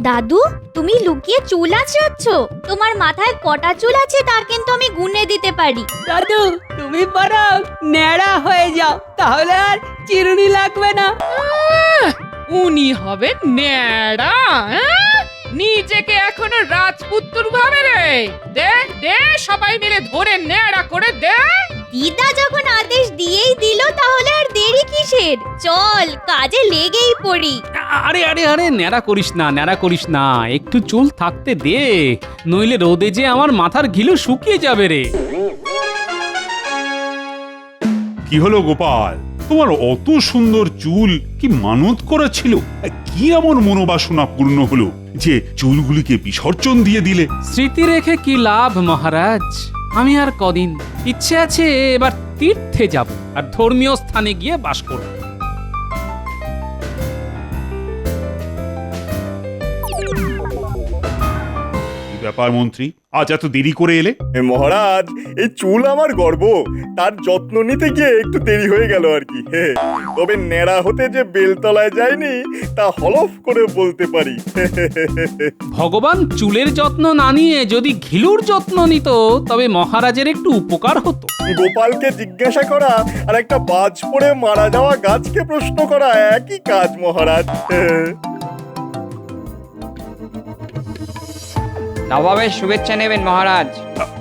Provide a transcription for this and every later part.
দাদু, তুমি লুকিয়ে চুল আঁচড়াচ্ছ? তোমার মাথায় কটা চুল আছে তা কিন্তু আমি গুনে দিতে পারি। দাদু, তুমি বরং ন্যাড়া হয়ে যাও, তাহলে আর চিরুনি লাগবে না। উনি হবে ন্যাড়া? নিজেকে এখনো রাজপুত্র ভাবে রে। দে দে, সবাই মিলে ধরে ন্যাড়া করে দে। দিদা যখন আদেশ দিয়েই দিল তাহলে আর দেরি কিসের? চল কাজে লেগেই পড়ি। আরে আরে আরে, ন্যাড়া করিস না, ন্যাড়া করিস না, একটু চুল থাকতে দে, নইলে রোদে যে আমার মাথার ঘিলু শুকিয়ে যাবে রে। কি হলো গোপাল, তোমার অত সুন্দর চুল কি মানত করা ছিল? কি এমন মনোবাসনা পূর্ণ হলো যে চুলগুলিকে বিসর্জন দিয়ে দিলে? স্মৃতি রেখে কি লাভ মহারাজ? আমি আর কদিন ইচ্ছে আছে এবার তীর্থে যাব আর ধর্মীয় স্থানে গিয়ে বাস করব। কি ব্যাপার মন্ত্রী, আজ এত দেরি করে এলে? মহারাজ, এই চুল আমার গর্ব, তার যত্ন নিতে গিয়ে একটু দেরি হয়ে গেল আর কি। তবে ন্যাড়া হতে যে বেলতলায় যায়নি তা হলফ করে বলতে পারি। ভগবান চুলের যত্ন না নিয়ে যদি ঘিলুর যত্ন নিত তবে মহারাজের একটু উপকার হতো। গোপালকে জিজ্ঞাসা করা আর একটা বাজ পড়ে মারা যাওয়া গাছকে প্রশ্ন করা একই কাজ মহারাজ। নবাবের শুভেচ্ছা নেবেন মহারাজ।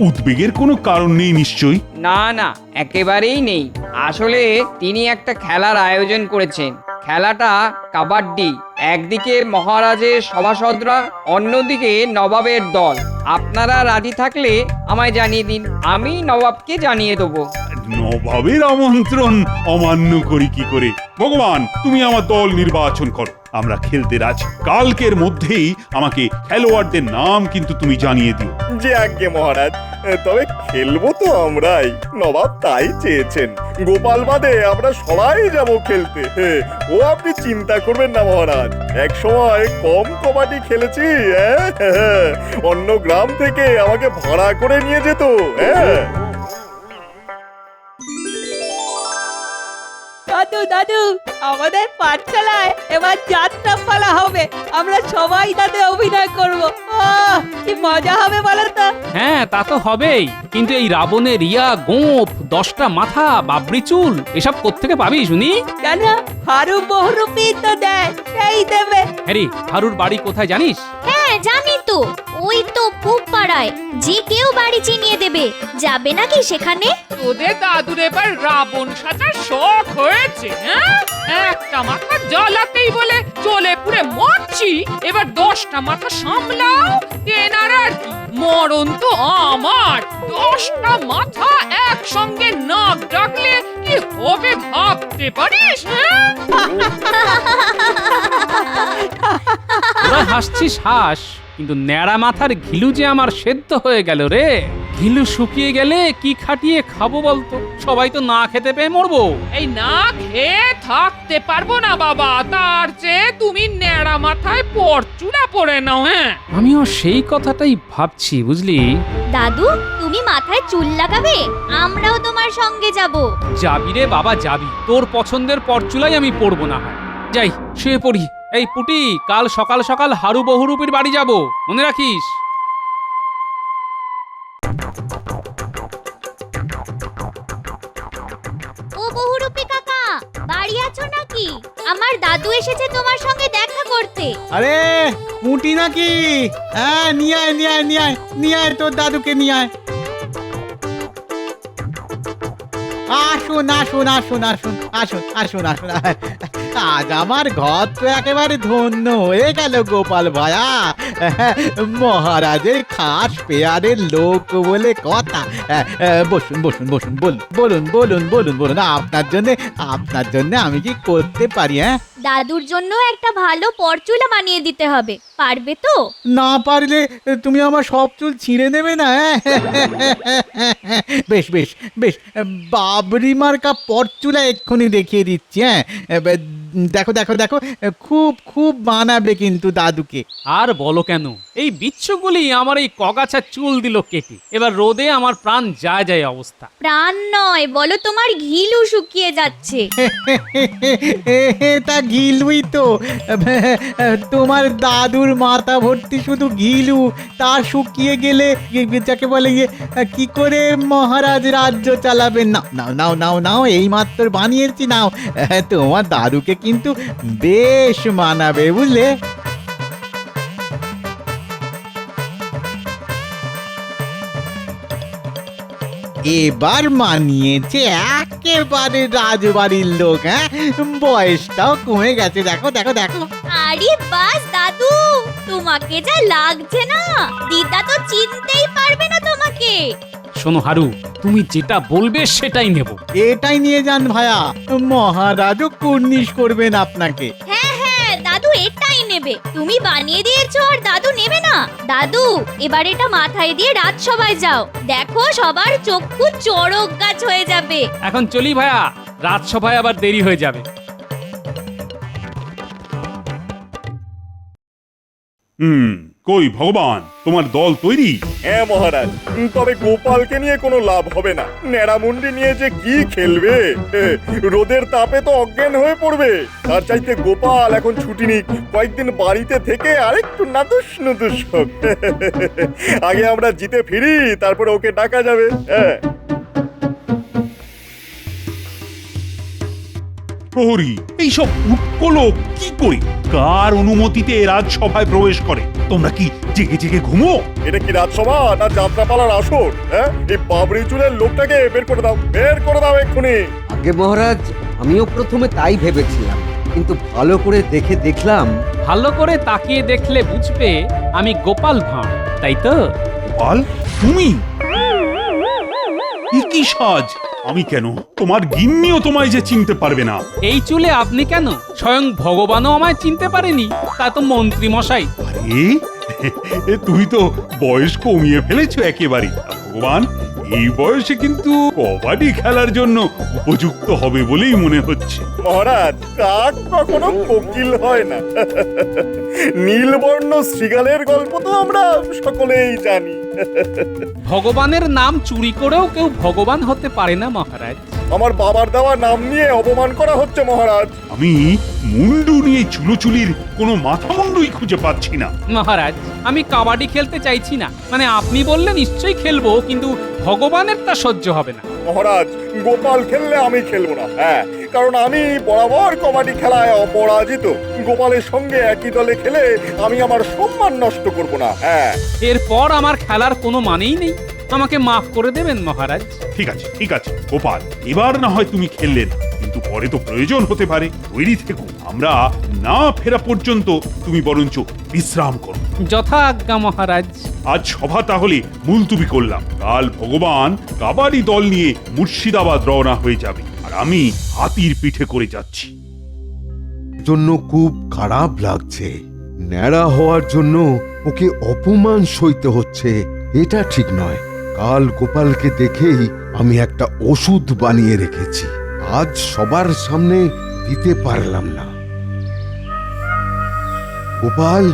উদ্বেগের কোনো কারণ নেই নিশ্চয়ই? না না, একেবারেই নেই। আসলে তিনি একটা খেলার আয়োজন করেছেন। খেলাটা কাবাডি। একদিকে মহারাজের সভাসদরা, অন্যদিকে নবাবের দল। আপনারা রাজি থাকলে আমায় জানিয়ে দিন, আমি নবাবকে জানিয়ে দেবো। নবাবের আমন্ত্রণ অমান্য করি কি করে? ভগবান, তুমি আমার দল নির্বাচন করো, আমরা খেলতে রাজি। কালকের মধ্যেই আমাকে খেলোয়াড়দের নাম কিন্তু তুমি জানিয়ে দিও। যে আজ্ঞে মহারাজ, তবে খেলবো তো আমরাই, নবাব তাই চেয়েছেন। গোপাল বাদে আমরা সবাই যাব খেলতে। ও আপনি চিন্তা করবেন না মহারাজ, এক সময় কম কবাডি খেলেছি। অন্য গ্রাম থেকে আমাকে ভাড়া করে নিয়ে যেত। দাদু দাদু, আমাদের পাঠশালায় এবার যাত্রা পালা হবে, আমরা সবাই তাতে অভিনয় করব। কি মজা হবে বলো তো? হ্যাঁ, তা তো হবেই, কিন্তু এই রাবণের রিয়া, গোঁফ, 10টা মাথা, বাবরি চুল এসব কোত্থেকে পাবি শুনি? কেন, হারু বহুরূপী তো দেয়, সেই দেবে। হ্যারি, হারুর বাড়ি কোথায় জানিস? হ্যাঁ জানি তো, ওই তো পূব পাড়ায়, যে কেউ বাড়ি চিনিয়ে দেবে। যাবে নাকি সেখানে? তোদের দাদুর এবার রাবণ সাজার শখ হয়েছে। একটা মাথা জ্বালাতেই বলে জ্বলে পুড়ে মরছি, এবার 10টা মাথা সামলাও। কেনার আর কি, মরণ তো আমার। 10টা মাথা একসঙ্গে নাক ডাকলে কি হবে ভাবতে পারিস? তোরা হাসছিস হাস, কিন্তু ন্যাড়া মাথার ঘিলু যে আমার সেদ্ধ হয়ে গেল রে। ঘিলু শুকিয়ে গেলে কি খাটিয়ে খাবো বলতো? সবাই তো না খেতে পেয়ে মরবো। এই না খেয়ে থাকতে পারবো না বাবা, তার চেয়ে তুমি ন্যাড়া মাথায় পরচুলা পরে নাও। আমিও সেই কথাটাই ভাবছি, বুঝলি? দাদু, তুমি মাথায় চুল লাগাবে? আমরাও তোমার সঙ্গে যাব। যাবি রে বাবা যাবি, তোর পছন্দের পরচুলাই আমি পরবো না হয়। যাই শুয়ে পড়ি। এই পুটি, কাল সকাল সকাল হারু বহুরূপীর বাড়ি যাব, মনে রাখিস। ও বহুরূপী কাকা, বাড়ি আছো নাকি? আমার দাদু এসেছে তোমার সঙ্গে দেখা করতে। আরে পুঁটি নাকি? হ্যাঁ, নিয়ে আয় নিয়ে আয় নিয়ে আয় নিয়ে আয়, তোর দাদুকে নিয়ে আয়। আসুন আসুন আসুন আসুন আসুন আসুন আসুন। আজ আমার ঘর তো একেবারে ধন্য হয়ে গেল গোপাল ভায়া। মহারাজের খাস পেয়ারের লোক বলে কথা। বসুন বসুন বসুন, বলুন বলুন বলুন বলুন বলুন, আপনার জন্য আমি কি করতে পারি? দাদুর জন্য একটা ভালো পরচুলা বানিয়ে দিতে হবে, পারবে তো? না পারলে তুমি আমার সব চুল ছিঁড়ে নেবে না? বেশ বেশ বেশ, বাবরি মার্কা পরচুলা এক্ষুনি দেখিয়ে দিচ্ছি। দেখো দেখো দেখো খুব খুব মানাবে কিন্তু দাদুকে। আর বলো কেন, এই বিচ্ছুগুলি আমার এই কগাছার চুল দিল কেটে। এবার রোদে আমার প্রাণ যায় যায় অবস্থা। প্রাণ নয়, বলো তোমার ঘিলু শুকিয়ে যাচ্ছে। তা ঘিলুই তো, তোমার দাদুর মাথা ভর্তি শুধু ঘিলু, তা শুকিয়ে গেলে যাকে বলে কি করে মহারাজ রাজ্য চালাবেন। নাও নাও নাও নাও নাও, এই মাত্র বানিয়েছি, নাও। তোমার দাদুকে কিন্তু বেশ মানাবে, বুঝলে। এবার মানিয়েছে একেবারে রাজবাড়ির লোক। হ্যাঁ, বয়সটাও কমে গেছে, দেখো দেখো দেখো। আরে বাস দাদু, তোমাকে যা লাগছে না, দিদা তো চিনতেই পারবে না তোমাকে। শোনো হারু, তুমি যেটা বলবে সেটাই নেব। এটাই নিয়ে যান ভায়া, মহারাজও কুর্নিশ করবেন আপনাকে। হ্যাঁ হ্যাঁ দাদু, এটাই নেবে। তুমি বানিয়ে দিয়েছো আর দাদু নেবে না? দাদু, এবার এটা মাথায় দিয়ে রাজসভায় যাও, দেখো সবার চক্ষু চড়ক গাছ হয়ে যাবে। এখন চলি ভাইয়া, রাজসভায় আবার দেরি হয়ে যাবে। কই ভগবান, তোমার দল তৈরি? হ্যাঁ মহারাজ, তবে গোপালকে নিয়ে কোনো লাভ হবে না। ন্যাড়ামুন্ডি নিয়ে যে কি খেলবে, রোদের তাপে তো অজ্ঞান হয়ে পড়বে। তার চাইতে গোপাল এখন ছুটি নিক, কয়েকদিন বাড়িতে থেকে আরেকটু নাদুস নুদুস হোক। আগে আমরা জিতে ফিরি, তারপরে ওকে ডাকা যাবে। হ্যাঁ, প্রহরী, এইসব উৎকলো কি করে, কার অনুমতিতে রাজসভায় প্রবেশ করে? তোমরা কি জেগে জেগে ঘুমো? এটা কি রাজসভা না যাত্রাপালার আসর? হ্যাঁ, এই বাবরি চুলের লোকটাকে বের করে দাও, বের করে দাও এক্ষুনি। আগে মহারাজ, আমিও প্রথমে তাই ভেবেছিলাম, কিন্তু ভালো করে দেখে দেখলাম। ভালো করে তাকিয়ে দেখলে বুঝবে আমি গোপাল ভাঁড়, তাই তো? গোপাল, তুমি? কি সাজ! আমি কেন, তোমার গিন্নিও তোমায় যে চিনতে পারবে না। এই চুলে আপনি কেন, স্বয়ং ভগবানও আমায় চিনতে পারেনি, তা তো মন্ত্রী মশাই। আরে তুমি তো বয়স কমিয়ে ফেলেছো একেবারে। ভগবান এই বয়সে কিন্তু কবাডি খেলার জন্য উপযুক্ত হবে বলেই মনে হচ্ছে। মহারাজ, কাক কখনো কোকিল হয় না। নীলবর্ণ শৃগালের গল্প তো আমরা সকলেই জানি। ভগবানের নাম চুরি করেও কেউ ভগবান হতে পারে না মহারাজ। আমার বাবার দেওয়া নাম নিয়ে অপমান করা হচ্ছে মহারাজ। আমি মুন্ডু নিয়ে চুলোচুলির কোনো মাথা মুন্ডুই খুঁজে পাচ্ছি না। মহারাজ, আমি কাবাডি খেলতে চাইছি না, মানে আপনি বললে নিশ্চয়ই খেলবো, কিন্তু ভগবানের তা সহ্য হবে না। মহারাজ, গোপাল খেললে আমি খেলবো না। হ্যাঁ, কারণ আমি বরাবর কবাডি খেলায় অপরাজিত। গোপালের সঙ্গে একই দলে খেলে আমি আমার সম্মান নষ্ট করব না। হ্যাঁ, এরপর আমার খেলার কোনো মানেই নেই, আমাকে মাফ করে দেবেন মহারাজ। ঠিক আছে ঠিক আছে গোপাল, এবার না হয় তুমি খেললে না, কিন্তু পরে তো প্রয়োজন হতে পারে। তৈরি থেকো, আমরা না ফেরা পর্যন্ত তুমি বরঞ্চ বিশ্রাম করো। যথা আজ্ঞা মহারাজ। আজ সভা তাহলে মুলতুবি করলাম। কাল ভগবান কাবাডি দল নিয়ে মুর্শিদাবাদ রওনা হয়ে যাবে, আর আমি হাতির পিঠে করে যাচ্ছি। জন্য খুব খারাপ লাগছে। ন্যাড়া হওয়ার জন্য ওকে অপমান সইতে হচ্ছে, এটা ঠিক নয়। কাল গোপালকে দেখেই আমি একটা ওষুধ বানিয়ে রেখেছি, আজ সবার সামনে দিতে পারলাম না। গোপাল,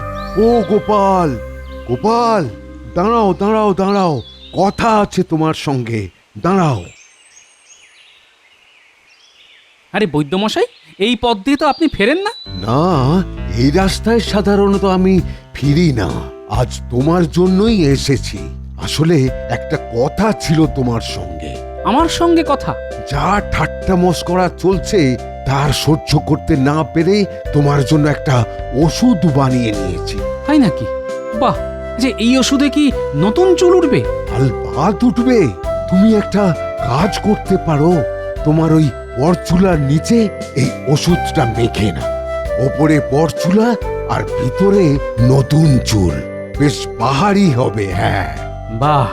ও গোপাল, গোপাল, দাঁড়াও দাঁড়াও দাঁড়াও, কথা আছে তোমার সঙ্গে, দাঁড়াও। আরে বৈদ্যমশাই, এই পথ দিয়ে তো আপনি ফেরেন না। না, এই রাস্তায় সাধারণত আমি ফিরি না, আজ তোমার জন্যই এসেছি। আসলে একটা কথা ছিল তোমার সঙ্গে। আমার সঙ্গে কথা? যা ঠাট্টা মস্করা চলছে তার সহ্য করতে না পেরে তোমার জন্য একটা ওষুধ বানিয়ে নিয়েছি। তাই নাকি? বাহ, যে এই ওষুধে কি নতুন চুল উঠবে? আলবাত উঠবে। তুমি একটা কাজ করতে পারো, তোমার ওই পরচুলার নিচে এই ওষুধটা মেখে না, ওপরে পরচুলা আর ভিতরে নতুন চুল, বেশ বাহারি হবে। হ্যাঁ, বাহ,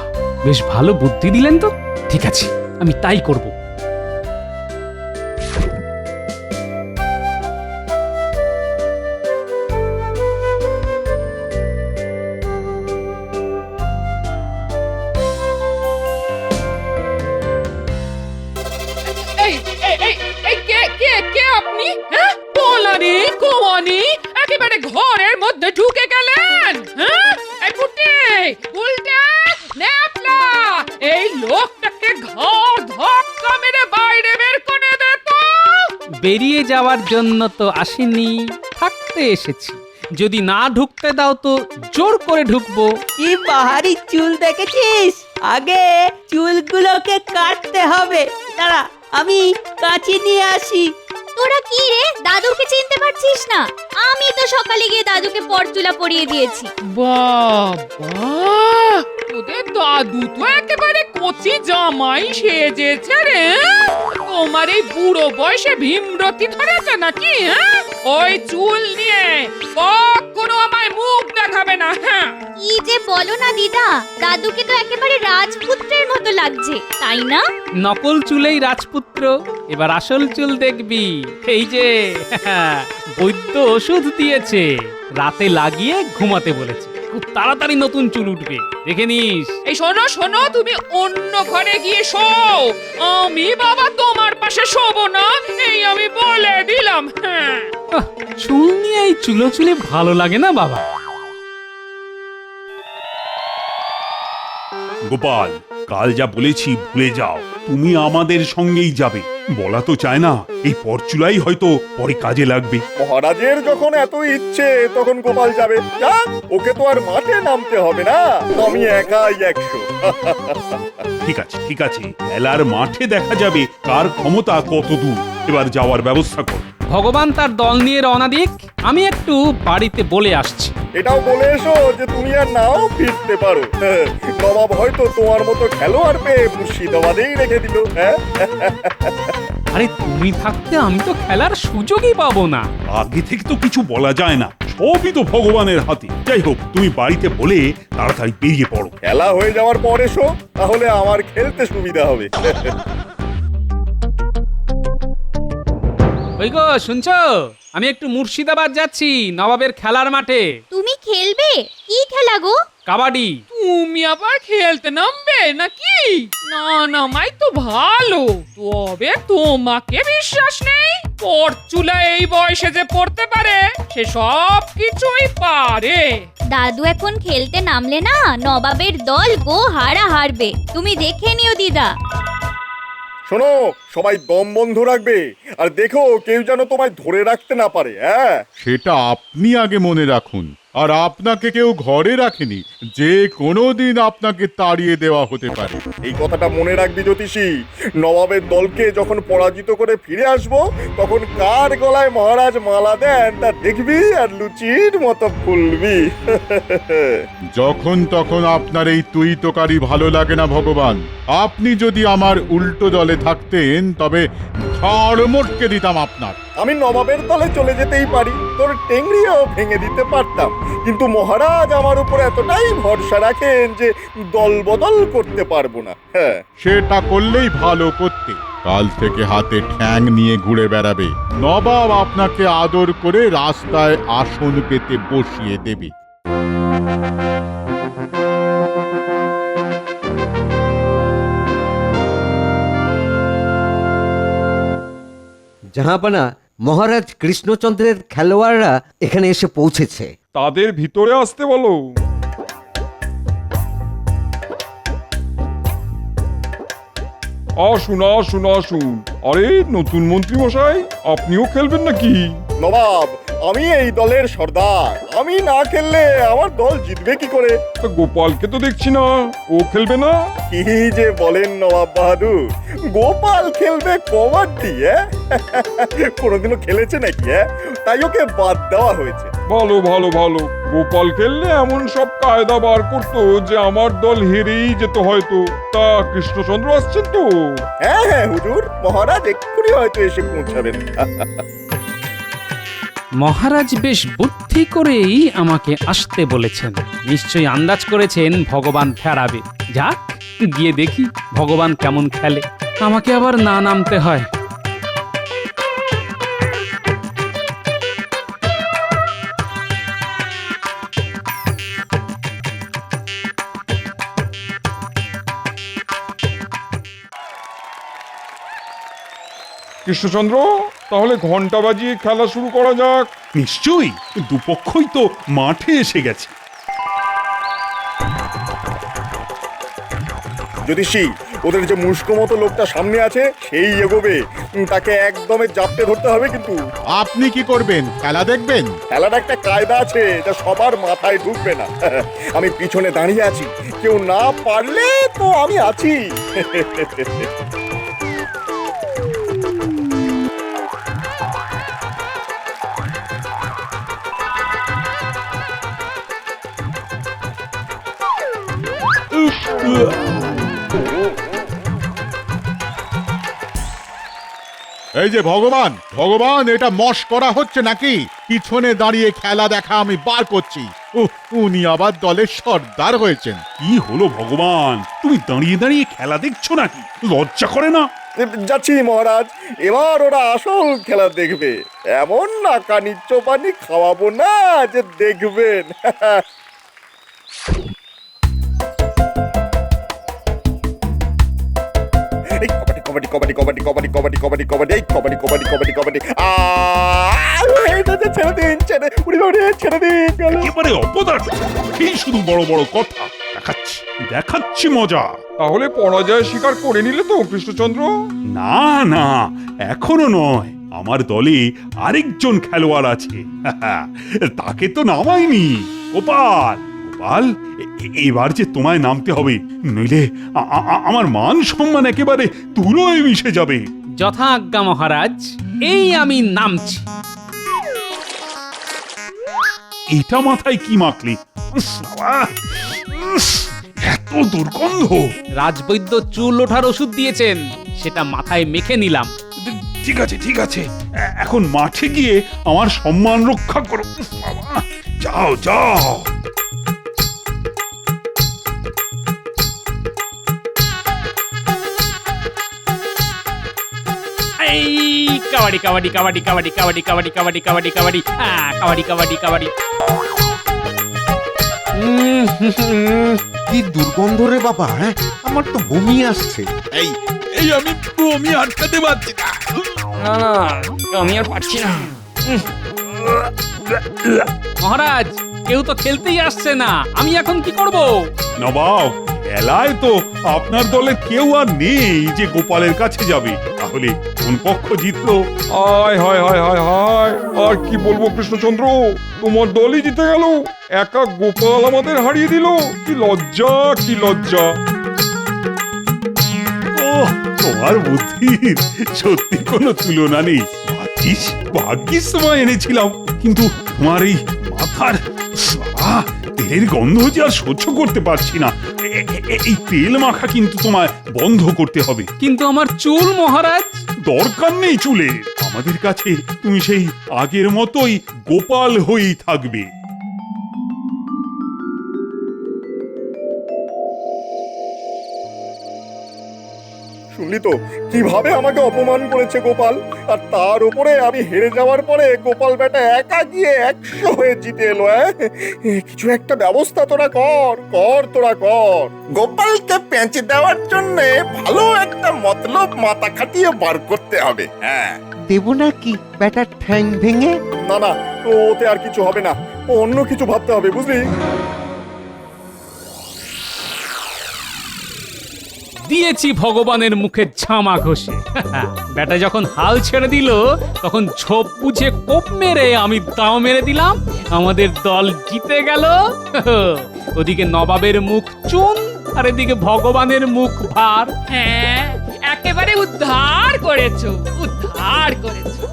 বেশ ভালো বুদ্ধি দিলেন তো। ঠিক আছে, আমি তাই করব। এই এই এই এই কে কে কে আপনি? হ্যাঁ, বল বেরিয়ে যাওয়ার জন্য তো আসিনি, থাকতে এসেছি। যদি না ঢুকতে দাও তো জোর করে ঢুকবো। কি বাহারি চুল দেখেছিস? আগে চুলগুলোকে কাটতে হবে। দাঁড়া, আমি কাঁচি নিয়ে আসি। তোরা কি রে, দাদুকে চিনতে পারছিস না? আমি তো সকালে গিয়ে দাদুকে পরচুলা পরিয়ে দিয়েছি। বাবা, তোদের দাদু তো একেবারে কচি জামাই সেজেছে রে। তোমার এই বুড়ো বয়সে ভীমরতি ধরেছে নাকি? হ্যাঁ, ওই চুল নিয়ে কখনো আমায় মুখ দেখাবে না। হ্যাঁ, কি যে বলো না দিদা, দাদুকে তো একেবারে রাজপুত্রের মতো লাগছে, তাই না? নকল চুলেই রাজপুত্র, এবার আসল চুল দেখবি। এই যে বৈদ্য ওষুধ দিয়েছে, রাতে লাগিয়ে ঘুমাতে বলেছে। খুব তাড়াতাড়ি নতুন চুল উঠবে, দেখে নিস। এই শোনো শোনো, তুমি অন্য ঘরে গিয়ে শো। আমি বাবা তোমার পাশে শোবো না, এই আমি বলে দিলাম। হ্যাঁ, আহ, চুল নিয়ে এই চুলে ভালো লাগে না বাবা। গোপাল, কাল যা বলেছি ভুলে যাও, তুমি আমাদের সঙ্গেই যাবে। বলা তো চায় না, এই পরচুলাই হয়তো পরে কাজে লাগবে। মহারাজের যখন এত ইচ্ছে তখন গোপাল যাবে। যাক, ওকে তো আর মাঠে নামতে হবে না, আমি একাই 100। ঠিক আছে ঠিক আছে, খেলার মাঠে দেখা যাবে কার ক্ষমতা কত দূর। এবার যাওয়ার ব্যবস্থা কর। ভগবান তার দল নিয়ে রওনা দিক, আমি একটু বাড়িতে বলে আসছি। এটাও বলে এসো যে তুমি আর নাও ফিরতে পারো। নবাব হয়তো তোমার মতো খেলোয়াড় পেয়ে মুর্শিদাবাদেই রেখে দিল। হ্যাঁ, আরে তুমি থাকতে আমি তো খেলার সুযোগই পাবো না। আগে থেকে তো কিছু বলা যায় না, সবই তো ভগবানের হাতে। যাই হোক, তুমি বাড়িতে বলে তাড়াতাড়ি বেরিয়ে পড়ো। খেলা হয়ে যাওয়ার পর এসো, তাহলে আমার খেলতে সুবিধা হবে। ওই গো, শুনছো? আমি একটু মুর্শিদাবাদ যাচ্ছি, নবাবের খেলার মাঠে। তুমি খেলবে? কি খেলা গো? কাবাডি। তুমি আবার খেলতে নামবে নাকি? না নামাই তো ভালো, তবে তোমাকে বিশ্বাস নেই। পরচুলা এই বয়সে যে পড়তে পারে, সে সব কিছুই পারে। দাদু এখন খেলতে নামলে না, নবাবের দল গো হারা হারবে, তুমি দেখে নিও দিদা। শোনো, সবাই দম বন্ধ রাখবে, আর দেখো কেউ যেন তোমায় ধরে রাখতে না পারে। হ্যাঁ, সেটা আপনি আগে মনে রাখুন। আর আপনাকে কেউ ঘরে রাখেনি, যে কোনো দিন আপনাকে তাড়িয়ে দেওয়া হতে পারে। এই কথাটা মনে রাখবি জ্যোতিষী। নবাবের দলকে যখন পরাজিত করে ফিরে আসবো, তখন কার গলায় মহারাজ মালা দেন তা দেখবি আর লুচির মতো ফুলবি। যখন তখন আপনার এই তুই তোকারি ভালো লাগে না ভগবান। আপনি যদি আমার উল্টো দলে থাকতেন, তবে ঝাড় মোটকে দিতাম আপনার। আমি নবাবের দলে চলে যেতেই পারি, তোর টেংরিও ভেঙে দিতে পারতাম, কিন্তু মহারাজ আমার উপর এতটাই ভরসা রাখেন যে দল বদল করতে পারবো না। হ্যাঁ, সেটা করলেই ভালো করতে। কাল থেকে হাতে ঠ্যাং নিয়ে ঘুরে বেড়াবে। নবাব আপনাকে আদর করে রাস্তায় আসন পেতে বসিয়ে দেবে। জাহাপানা, মহারাজ কৃষ্ণচন্দ্রের খেলোয়াড়রা এখানে এসে পৌঁছেছে। তাদের ভিতরে আসতে বলো। আসুন আসুন আসুন। আরে নতুন মন্ত্রী মশাই, আপনিও খেলবেন নাকি? নবাব, আমি এই দলের সর্দার, আমি না খেললে আমার দল জিতবে কি করে? তা গোপালকে তো দেখছি না, ও খেলবে না? কি যে বলেন নবাব বাহাদুর, গোপাল খেলবে কবাডি? কোনোদিনও খেলেছে নাকি? তাই ওকে বাদ দেওয়া হয়েছে। ভালো ভালো ভালো, গোপাল খেললে এমন সব কায়দা বার করতো যে আমার দল হেরেই যেত হয়তো। তা কৃষ্ণচন্দ্র আসছেন তো? হ্যাঁ হ্যাঁ হুজুর, মহারাজ এক্ষুনি হয়তো এসে পৌঁছাবেন। মহারাজ বেশ বুদ্ধি করেই আমাকে আসতে বলেছেন। নিশ্চয়ই আন্দাজ করেছেন ভগবান ফেরাবে। যাক, গিয়ে দেখি ভগবান কেমন খেলে। আমাকে আবার না নামতে হয়। কৃষ্ণচন্দ্র, তাহলে ঘন্টা বাজিয়ে খেলা শুরু করা যাক। নিশ্চয়ই, দুপক্ষই তো মাঠে এসে গেছে। জ্যোতিষী, ওদের যে মুস্কো মতো লোকটা সামনে আছে সেই এগোবে, তাকে একদমে জাপটে ধরতে হবে কিন্তু। আপনি কি করবেন? খেলা দেখবেন? খেলার একটা কায়দা আছে, যা সবার মাথায় ঢুকবে না। আমি পিছনে দাঁড়িয়ে আছি, কেউ না পারলে তো আমি আছি। এই যে ভগবান, ভগবান, এটা মশ করা হচ্ছে নাকি? পিছনে দাঁড়িয়ে খেলা দেখা আমি বার করছি। উনি আবার দলের সর্দার হয়েছেন। কি হলো ভগবান, তুমি দাঁড়িয়ে দাঁড়িয়ে খেলা দেখছো নাকি? লজ্জা করে না? যাচ্ছি মহারাজ, এবার ওরা আসল খেলা দেখবে। এমন নাকা নিচ্চ পানি খাওয়াবো না যে দেখবেন। এই কবাডি কবাডি কবাডি কবাডি কবাডি কবাডি কবাডি কবাডি এই কবাডি কবাডি কবাডি কবাডি ছেড়ে দিন, ছেড়ে দিন। একেবারে অপদার্থ, এই শুধু বড় বড় কথা। দেখাচ্ছি দেখাচ্ছি মজা। তাহলে পরাজয় স্বীকার করে নিলে তো কৃষ্ণচন্দ্র? না না, এখনো নয়। আমার দলে আরেকজন খেলোয়াড় আছে, তাকে তো নামাইনি। গোপাল, গোপাল, এবার যে তোমায় নামতে হবে, নইলে আমার মান সম্মান একেবারে ধুলোয় মিশে যাবে। যথা আজ্ঞা মহারাজ, এই আমি নামছি। এটা মাথায় কি মাখলি? উফ, বাবা, উফ, এত দুর্গন্ধ। রাজবৈদ্য চুল ওঠার ওষুধ দিয়েছেন, সেটা মাথায় মেখে নিলাম। ঠিক আছে ঠিক আছে, এখন মাঠে গিয়ে আমার সম্মান রক্ষা করো। উফ, বাবা, যাও যাও। এই কাবাডি কাবাডি কাবাডি কাবাডি কাবাডি কাবাডি কাবাডি কাবাডি কাবাডি কাবাডি কাবাডি কাবাডি। কি দুর্গন্ধ রে বাবা, হ্যাঁ? আমার তো বমি আসছে। এই এই আমি বমি আটকাতে পারছি না। না না, আমি আর পারছি না। মহারাজ, কেউ তো খেলতেই আসছে না, আমি এখন কি করব? নবাব, খেলায় তো আপনার দলের কেউ আর নেই যে গোপালের কাছে যাবে। তাহলে কোন পক্ষ জিতলো? হায় হায় হায় হায় হায়, আর কি বলবো কৃষ্ণচন্দ্র, তোমার দলই জিতে গেল। একা গোপাল আমাদের হারিয়ে দিল। কি লজ্জা, কি লজ্জা। ও, তোমার বুদ্ধির সত্যি কোনো তুলনা নেই। ভাগ্যিস সময় এনেছিলাম, কিন্তু তোমার এই মাথার তেলের গন্ধ যে আর সহ্য করতে পারছি না। এই তেল মাখা কিন্তু তোমায় বন্ধ করতে হবে। কিন্তু আমার চুল মহারাজ। দরকার নেই চুলের, আমাদের কাছে তুমি সেই আগের মতোই গোপাল হয়েই থাকবে। শুনলি তো কিভাবে আমাকে অপমান করেছে গোপাল, আর তার উপরে আমি হেরে যাওয়ার পরে গোপাল বেটা একা গিয়ে 100 হয়ে জিতে এলো। কিছু একটা ব্যবস্থা তোরা কর, তোরা কর। গোপালকে পেঁচে দেওয়ার জন্য ভালো একটা মতলব মাথা খাটিয়ে বার করতে হবে। হ্যাঁ, দেব নাকি ব্যাটার ঠ্যাং ভেঙে? না না, ওতে আর কিছু হবে না, অন্য কিছু ভাবতে হবে, বুঝলি? দিয়েছি ভগবানের মুখে ঝামা ঘষে। বেটা যখন হাল ছেড়ে দিল, তখন ঝোপ বুঝে কোপ মেরে আমি দাও মেরে দিলাম, আমাদের দল জিতে গেল। ওদিকে নবাবের মুখ চুন, আর এদিকে ভগবানের মুখ ভার। হ্যাঁ, একেবারে উদ্ধার করেছো, উদ্ধার করেছো।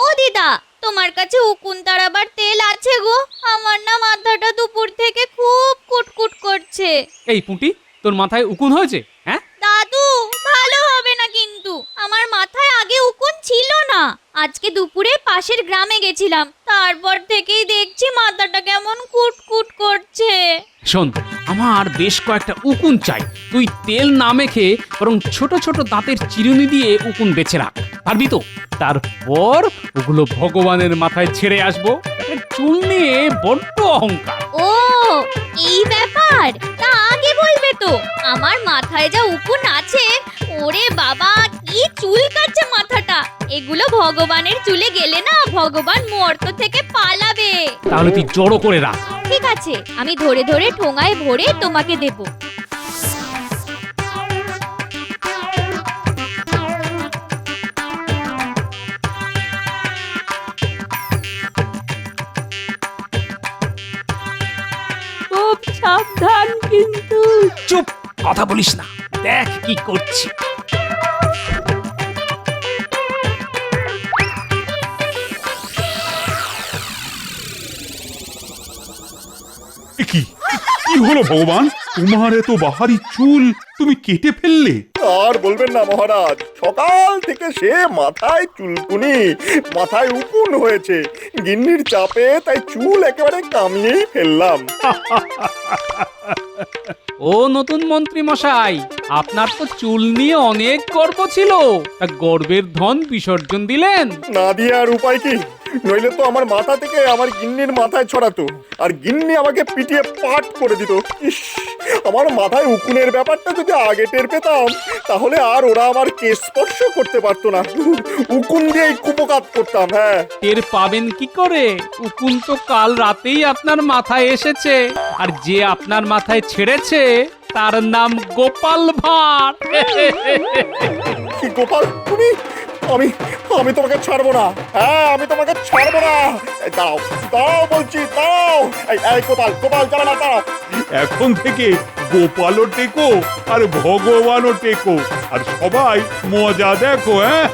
ও দিদা, তোমার কাছে উকুন তাড়াবার তেল আছে গো? আমার না মাথাটা দুপুর থেকে খুব কুটকুট করছে। এই পুঁটি, তোর মাথায় উকুন হয়েছে? হ্যাঁ দাদু, ভালো হবে না কিন্তু। আমার মাথায় আগে উকুন ছিল না। আজকে দুপুরে পাশের গ্রামে গেছিলাম, তারপর থেকেই দেখছি মাথাটা কেমন কুটকুট করছে। শোন, আমার বেশ কয়েকটা উকুন চাই। তুই তেল না মেখে বরং ছোট ছোট দাঁতের চিরুনি দিয়ে উকুন বেছে রাখ, পারবি তো? তারপর ওগুলো ভগবানের মাথায় ছেড়ে আসবো। চুল নিয়ে বড্ড অহংকার। ও, এই ব্যাপার? তা আগে বলবে তো। আমার মাথায় যা উকুন আছে, ওরে বাবা, কি চুল কাটছে মাথাটা। এগুলো ভগবানের চুলে গেলে না ভগবান মর্ত থেকে পালাবে। তাহলে তুই জড়ো করে রাখ। ঠিক আছে, আমি ধরে ধরে ঠোঙায় ভরে তোমাকে দেব। খুব সাবধান কিন্তু। চুপ, কথা বলিস না, দেখ কি করছি। এ কি কি হলো ভগবান, তোমার এত বাহারি চুল তুমি কেটে ফেললে? আর বলবেন না মহারাজ, সকাল থেকে সে মাথায় চুলকুনি, মাথায় উকুন হয়েছে। গিন্নির চাপে তাই চুল একেবারে কামিয়েই ফেললাম। ও নতুন মন্ত্রী মশাই, আপনার তো চুল নিয়ে অনেক গর্ব ছিল, তা গর্বের ধন বিসর্জন দিলেন? না দিয়ে আর উপায় কি? নইলে তো আমার মাথা থেকে আমার গিন্নির মাথায় ছড়াতো, আর গিন্নি আমাকে পিটিয়ে পাট করে দিত। ইস, আমার মাথায় উকুনের ব্যাপারটা যদি আগে টের পেতাম, তাহলে আর ওরা আমার কেশ স্পর্শ করতে পারতো না। উকুন দিয়েই কুপকাত করতাম। হ্যাঁ, টের পাবেন কি করে? উকুন তো কাল রাতেই আপনার মাথায় এসেছে, আর যে আপনার মাথায় ছেড়েছে তার নাম গোপাল ভাঁড়। কি গোপাল তুমি? আমি আমি তোমাকে ছাড়বো না। হ্যাঁ, আমি তোমাকে ছাড়বো না। এই দাও দাও বলছি, দাও। এই গোপাল গোপাল যাবে না, দাও। এখন থেকে গোপালও টেকো আর ভগবানও টেকো, আর সবাই মজা দেখো। হ্যাঁ